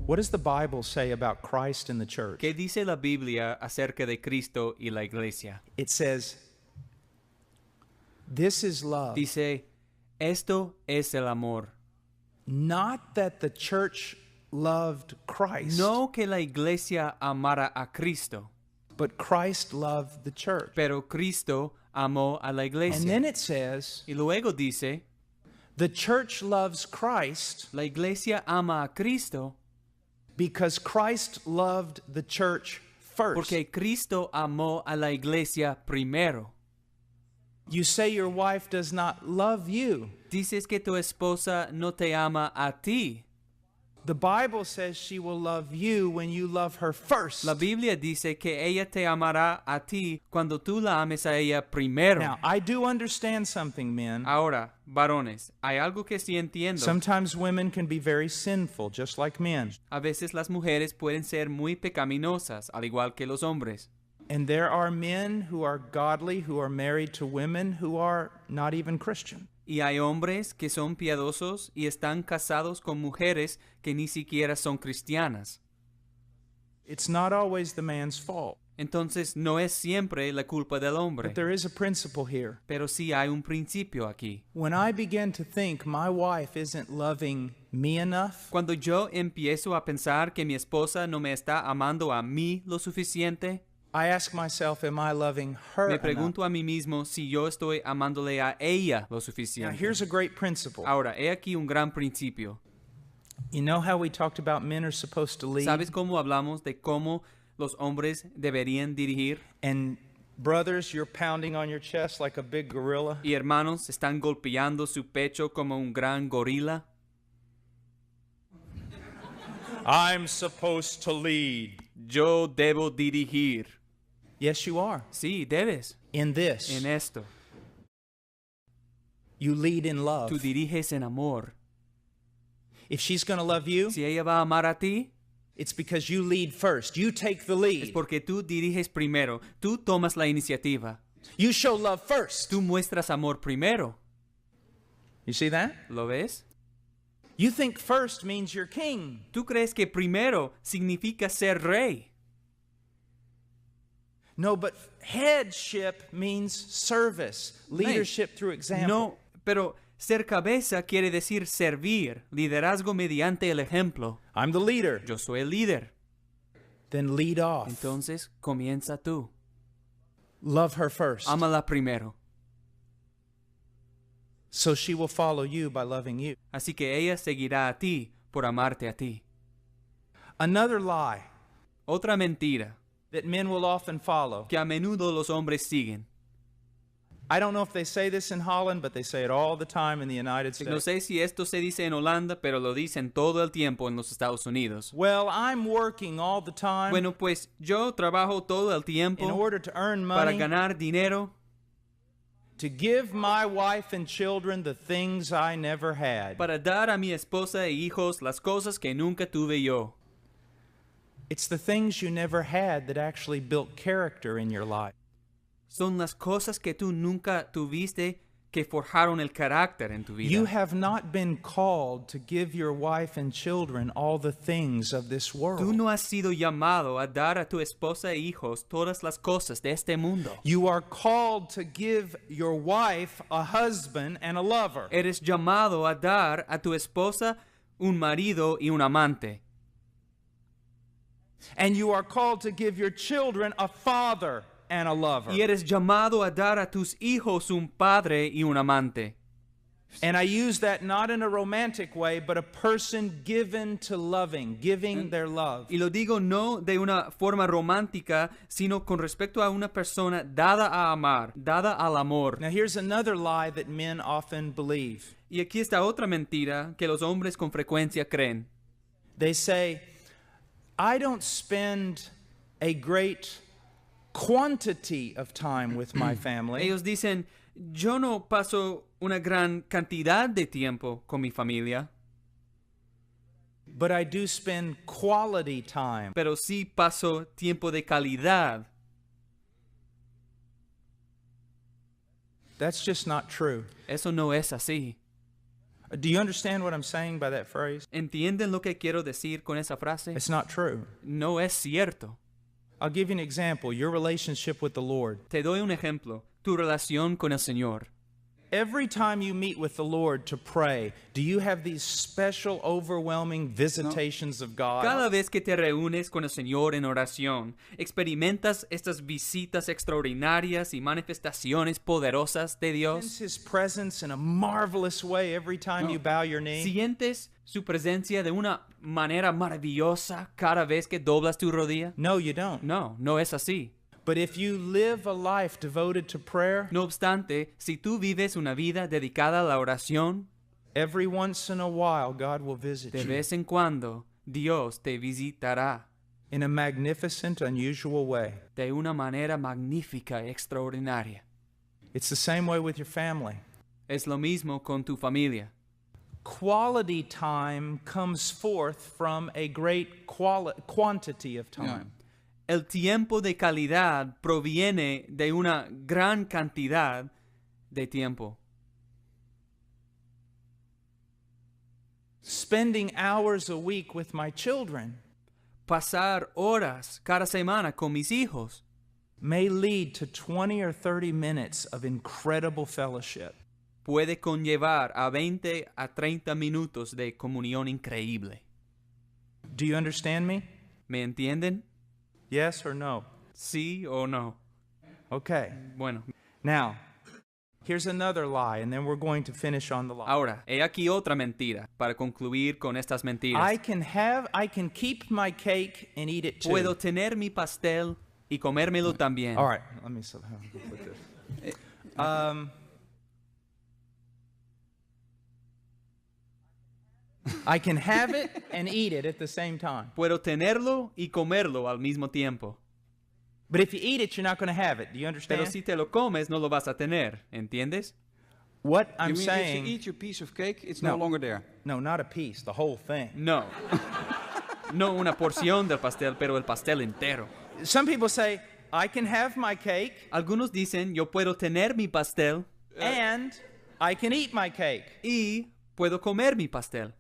What does the Bible say about Christ and the church? ¿Qué dice la Biblia acerca de Cristo y la iglesia? It says, this is love. Dice, esto es el amor. Not that the church loved Christ, No que la iglesia amara a Cristo, but Christ loved the church. pero Cristo amó a la And iglesia. then it says, Y luego dice, the church loves Christ la iglesia ama a Cristo because Christ loved the church first. porque Cristo amó a la iglesia primero. You say your wife does not love you. Dices que tu esposa no te ama a ti. The Bible says she will love you when you love her first. La Biblia dice que ella te amará a ti cuando tú la ames a ella primero. Now, I do understand something, men. Ahora, varones, hay algo que sí entiendo. Sometimes women can be very sinful, just like men. A veces las mujeres pueden ser muy pecaminosas, al igual que los hombres. And there are men who are godly, who are married to women who are not even Christian. Y hay hombres que son piadosos y están casados con mujeres que ni siquiera son cristianas. It's not always the man's fault. Entonces no es siempre la culpa del hombre. But there is a principle here. Pero sí hay un principio aquí. When I begin to think my wife isn't loving me enough, Cuando yo empiezo a pensar que mi esposa no me está amando a mí lo suficiente, I ask myself, am I loving her me enough? pregunto a mí mismo si yo estoy amándole a ella lo Now, suficiente. here's a great principle. Ahora, he aquí un gran principio. You know how we talked about men are supposed to lead? ¿Sabes cómo hablamos de cómo los hombres deberían dirigir? And brothers, you're pounding on your chest like a big gorilla. Y hermanos, están golpeando su pecho como un gran gorila. I'm supposed to lead. Yo debo dirigir. Yes, you are. Sí, debes. In this, En esto. you lead in love. Tú diriges en amor. If she's going to love you, Si ella va a amar a ti, it's because you lead first. You take the es lead. porque tú diriges primero. Tú tomas la iniciativa. You show love first. Tú muestras amor primero. You see that? ¿Lo ves? You think first means you're king. Tú crees que primero significa ser rey. No, but headship means service, leadership through example. No, pero ser cabeza quiere decir servir, liderazgo mediante el ejemplo. I'm the leader. Yo soy el líder. Then lead off. Entonces, comienza tú. Love her first. Ámala primero. So she will follow you by loving you. Así que ella seguirá a ti por amarte a ti. Another lie Otra mentira that men will often follow. que a menudo los hombres siguen. I don't know if they say this in Holland, but they say it all the time in the United States. No sé si esto se dice en Holanda, pero lo dicen todo el tiempo en los Estados Unidos. Well, I'm working all the time Bueno, pues yo trabajo todo el in tiempo order to earn para money ganar dinero, to give my wife and children the things I never had. para dar a mi esposa e hijos las cosas que nunca tuve yo. It's the things you never had that actually built character in your life. Son las cosas que tú nunca tuviste que forjaron el carácter en tu vida. You have not been called to give your wife and children all the things of this world. Tú no has sido llamado a dar a tu esposa e hijos todas las cosas de este mundo. You are called to give your wife a husband and a lover. Eres llamado a dar a tu esposa un marido y un amante. And you are called to give your children a father and a lover. Y eres llamado a dar a tus hijos un padre y un amante. And I use that not in a romantic way, but a person given to loving, giving their love. Y lo digo no de una forma romántica, sino con respecto a una persona dada a amar, dada al amor. Now here's another lie that men often believe. Y aquí está otra mentira que los hombres con frecuencia creen. They say, I don't spend a great quantity of time with my family, Ellos dicen, yo no paso una gran cantidad de tiempo con mi familia, but I do spend quality time. pero sí paso tiempo de calidad. That's just not true. Eso no es así. Do you understand what I'm saying by that phrase? ¿Entienden lo que quiero decir con esa frase? It's not true. No es cierto. I'll give you an example. Your relationship with the Lord. Te doy un ejemplo. Tu relación con el Señor. Every time you meet with the Lord to pray, do you have these special, overwhelming visitations of God? Cada vez que te reúnes con el Señor en oración, experimentas estas visitas extraordinarias y manifestaciones poderosas de Dios. Sense His presence in a marvelous way every time you bow your knee? ¿Sientes su presencia de una manera maravillosa cada vez que doblas tu rodilla? No, you don't. No, no es así. But if you live a life devoted to prayer, No obstante, si tú vives una vida dedicada a la oración, every once in a while God will visit de you vez en cuando Dios te visitará in a magnificent, unusual way. de una manera magnífica y extraordinaria. It's the same way with your family. Es lo mismo con tu familia. Quality time comes forth from a great quantity of time. El tiempo de calidad proviene de una gran cantidad de tiempo. Spending hours a week with my children Pasar horas cada semana con mis hijos may lead to 20 or 30 minutes of incredible fellowship. puede conllevar a 20 a 30 minutos de comunión increíble. Do you understand me? ¿Me entienden? Yes or no? ¿Sí o no? Okay. Bueno, Now, here's another lie, and then we're going to finish on the lie. ahora, he aquí otra mentira para concluir con estas mentiras. I can keep my cake and eat it too. Puedo tener mi pastel y comérmelo también. All right, let me put this. I can have it and eat it at the same time. Puedo tenerlo y comerlo al mismo tiempo. But if you eat it, you're not going to have it. Do you understand? Pero si te lo comes, no lo vas a tener. ¿Entiendes? What You I'm mean saying... if you eat your piece of cake, it's No. no longer there. No, not a piece, the whole thing. No. No una porción del pastel, pero el pastel entero. Some people say, I can have my cake Algunos dicen, yo puedo tener mi pastel and I can eat my cake. y puedo comer mi pastel.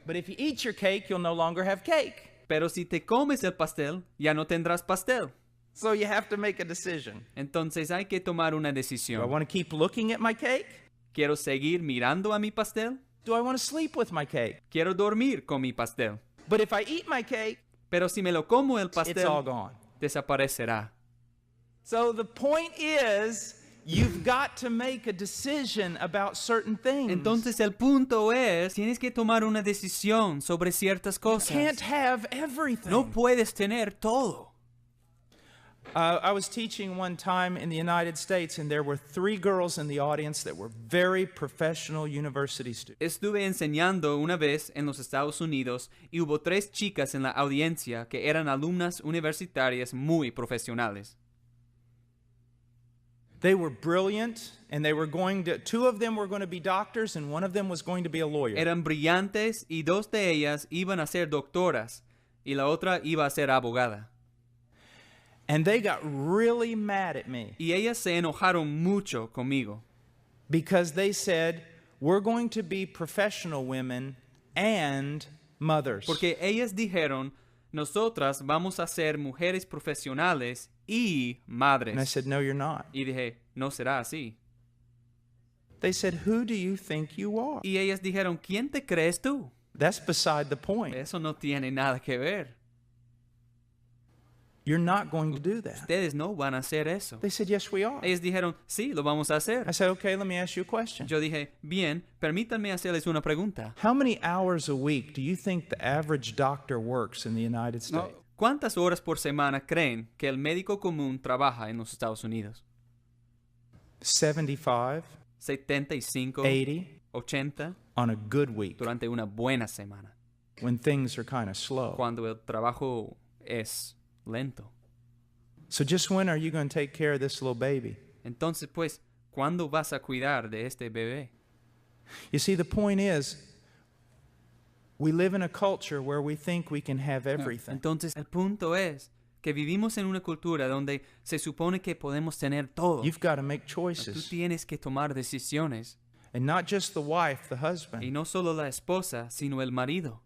But if you eat your cake, you'll no longer have cake. Pero si te comes el pastel, ya no tendrás pastel. So you have to make a decision. Entonces hay que tomar una Do I decisión. want to keep looking at my cake? ¿Quiero seguir mirando a mi pastel? Do I want to sleep with my cake? Quiero dormir con mi pastel. But if I eat my cake, Pero si me lo como el it's all pastel, gone. desaparecerá. So the point is, you've got to make a decision about certain things. Entonces el punto es, tienes que tomar una decisión sobre ciertas cosas. Can't have everything. No puedes tener todo. I was teaching one time in the United States, and there were 3 girls in the audience that were very professional university students. Estuve enseñando una vez en los Estados Unidos y hubo 3 chicas en la audiencia que eran alumnas universitarias muy profesionales. They were brilliant, and they were going to, 2 of them were going to be doctors, and one of them was going to be a lawyer. Eran brillantes y 2 de ellas iban a ser doctoras y la otra iba a ser abogada. And they got really mad at me Y ellas se enojaron mucho conmigo because they said, we're going to be professional women and mothers. porque ellas dijeron, nosotras vamos a ser mujeres profesionales y And I madres. said, no, you're not. Y dije, no será así. They said, who do you think you are? Y ellas dijeron, ¿quién te crees tú? That's beside the point. Eso no tiene nada que ver. You're not going to do that. Ustedes no van a hacer eso. They said, yes, we are. Ellas dijeron, sí, lo vamos a hacer. I said, okay, let me ask you a question. Yo dije, bien, permítanme hacerles una pregunta. How many hours a week do you think the average doctor works in the United No, States? ¿Cuántas horas por semana creen que el médico común trabaja en los Estados Unidos? 75, 75, 80 80 on a good week durante una buena semana, when things are kind of slow. cuando el trabajo es lento. So just when are you going to take care of this little baby? Entonces, pues, ¿cuándo vas a cuidar de este bebé? You see, the point is, we live in a culture where we think we can have everything. Entonces, el punto es que vivimos en una cultura donde se supone que podemos tener todo. You've got to make Tú choices. tienes que tomar decisiones. And not just the wife, the Y husband. no solo la esposa, sino el marido.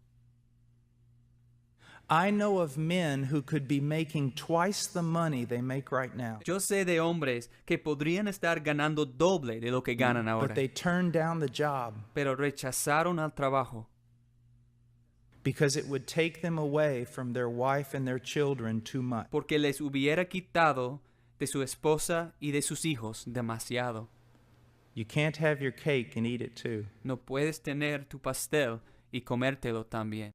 I know of men who could be making twice the money they make right now, Yo sé de hombres que podrían estar ganando doble de lo que ganan ahora, but they turned down the job pero rechazaron al trabajo because it would take them away from their wife and their children too much. porque les hubiera quitado de su esposa y de sus hijos demasiado. You can't have your cake and eat it too. No puedes tener tu pastel y comértelo también.